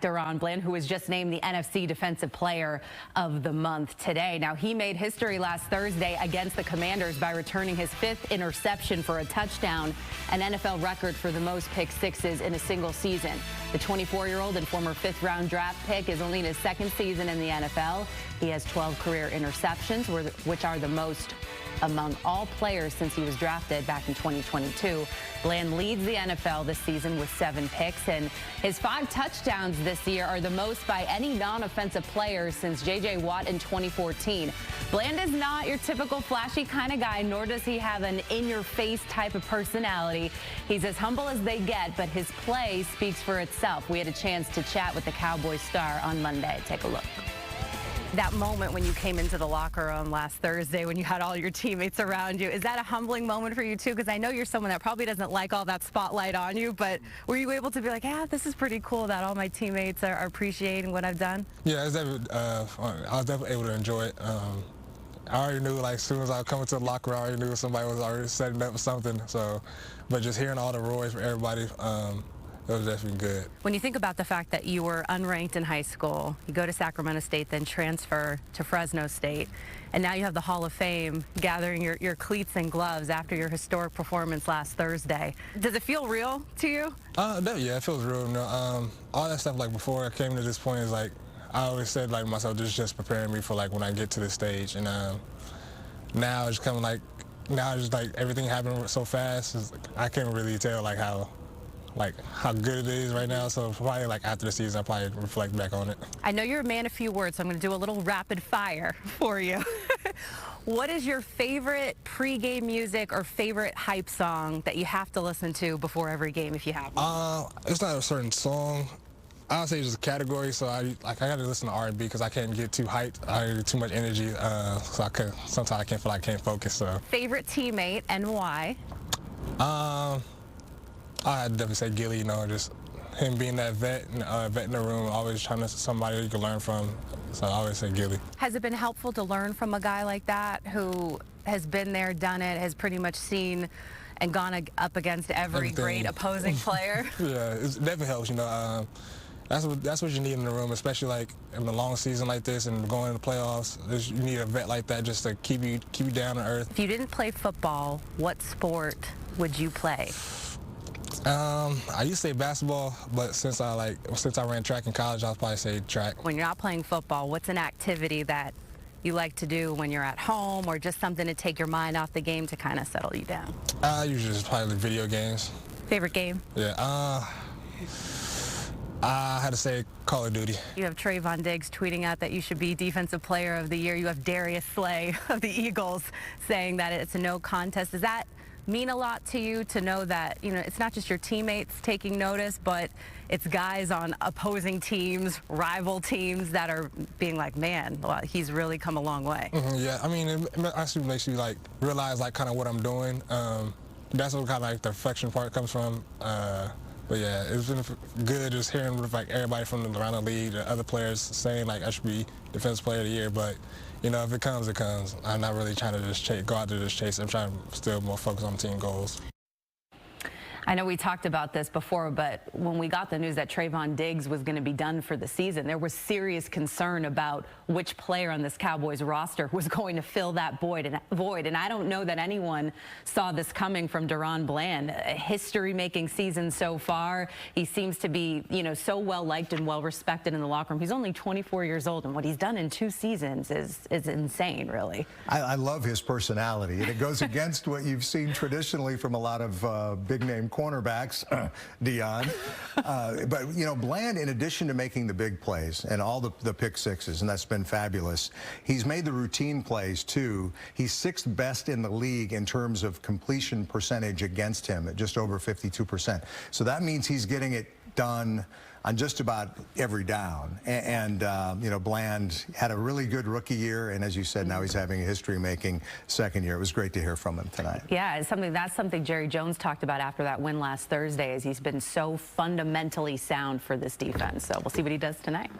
DaRon Bland, who was just named the NFC Defensive Player of the Month today. Now, he made history last Thursday against the Commanders by returning his 5th interception for a touchdown, an NFL record for the most pick sixes in a single season. The 24-year-old and former 5th-round draft pick is only in his 2nd season in the NFL. He has 12 career interceptions, which are the most among all players since he was drafted back in 2022. Bland leads the NFL this season with 7 picks, and his 5 touchdowns this year are the most by any non-offensive player since J.J. Watt in 2014. Bland is not your typical flashy kind of guy, nor does he have an in-your-face type of personality. He's as humble as they get, but his play speaks for itself. We had a chance to chat with the Cowboys star on Monday. Take a look. That moment when you came into the locker room last Thursday when you had all your teammates around you, is that a humbling moment for you too? Because I know you're someone that probably doesn't like all that spotlight on you, but were you able to be like, yeah, this is pretty cool that all my teammates are appreciating what I've done? Yeah, I was definitely able to enjoy it. I already knew, like, as soon as I come into the locker room, I already knew somebody was already setting up something. So, but just hearing all the roars from everybody, it was definitely good. When you think about the fact that you were unranked in high school, you go to Sacramento State, then transfer to Fresno State, and now you have the Hall of Fame gathering your cleats and gloves after your historic performance last Thursday. Does it feel real to you? Yeah, it feels real. You know, all that stuff, like, before I came to this point is, like, I always said, like, myself, this is just preparing me for, like, when I get to this stage. And now it's coming, like, everything happened so fast, I can't really tell, like, how good it is right now. So probably, like, after the season, I'll probably reflect back on it. I know you're a man of few words, so I'm going to do a little rapid fire for you. What is your favorite pregame music or favorite hype song that you have to listen to before every game if you have one? It's not a certain song. I would say it's just a category. So I got to listen to R&B because I can't get too hyped. I get too much energy, so sometimes I can't feel like I can't focus. So favorite teammate and why? I'd definitely say Gilly, you know, just him being that vet in the room, always trying to somebody you can learn from. So I always say Gilly. Has it been helpful to learn from a guy like that who has been there, done it, has pretty much seen and gone up against every great opposing player? Yeah, it definitely helps, you know. That's what you need in the room, especially like in a long season like this and going to the playoffs. You need a vet like that just to keep you down to earth. If you didn't play football, what sport would you play? I used to say basketball, but since I ran track in college, I'll probably say track. When you're not playing football, what's an activity that you like to do when you're at home, or just something to take your mind off the game to kind of settle you down? Usually just probably video games. Favorite game? Yeah, I had to say Call of Duty. You have Trayvon Diggs tweeting out that you should be Defensive Player of the Year. You have Darius Slay of the Eagles saying that it's a no contest. Does that mean a lot to you to know that, you know, it's not just your teammates taking notice, but it's guys on opposing teams, rival teams that are being like, man, well, he's really come a long way? Yeah, I mean, it actually makes you, like, realize, like, kind of what I'm doing. That's what kind of, like, the reflection part comes from. But yeah, it's been good just hearing like everybody from around the league, the other players saying like I should be Defensive Player of the Year. But you know, if it comes, it comes. I'm not really trying to just go out there to just chase. I'm trying to still more focus on team goals. I know we talked about this before, but when we got the news that Trayvon Diggs was going to be done for the season, there was serious concern about which player on this Cowboys roster was going to fill that void. And I don't know that anyone saw this coming from DaRon Bland. A history-making season so far. He seems to be, you know, so well-liked and well-respected in the locker room. He's only 24 years old, and what he's done in 2 seasons is insane, really. I love his personality, and it goes against what you've seen traditionally from a lot of big-name cornerbacks, Dion. But, you know, Bland, in addition to making the big plays and all the pick sixes, and that's been fabulous, he's made the routine plays, too. He's 6th best in the league in terms of completion percentage against him at just over 52%. So that means he's getting it done on just about every down. And you know, Bland had a really good rookie year, and as you said, now he's having a history-making 2nd year. It was great to hear from him tonight. Yeah, that's something Jerry Jones talked about after that win last Thursday, is he's been so fundamentally sound for this defense. So we'll see what he does tonight.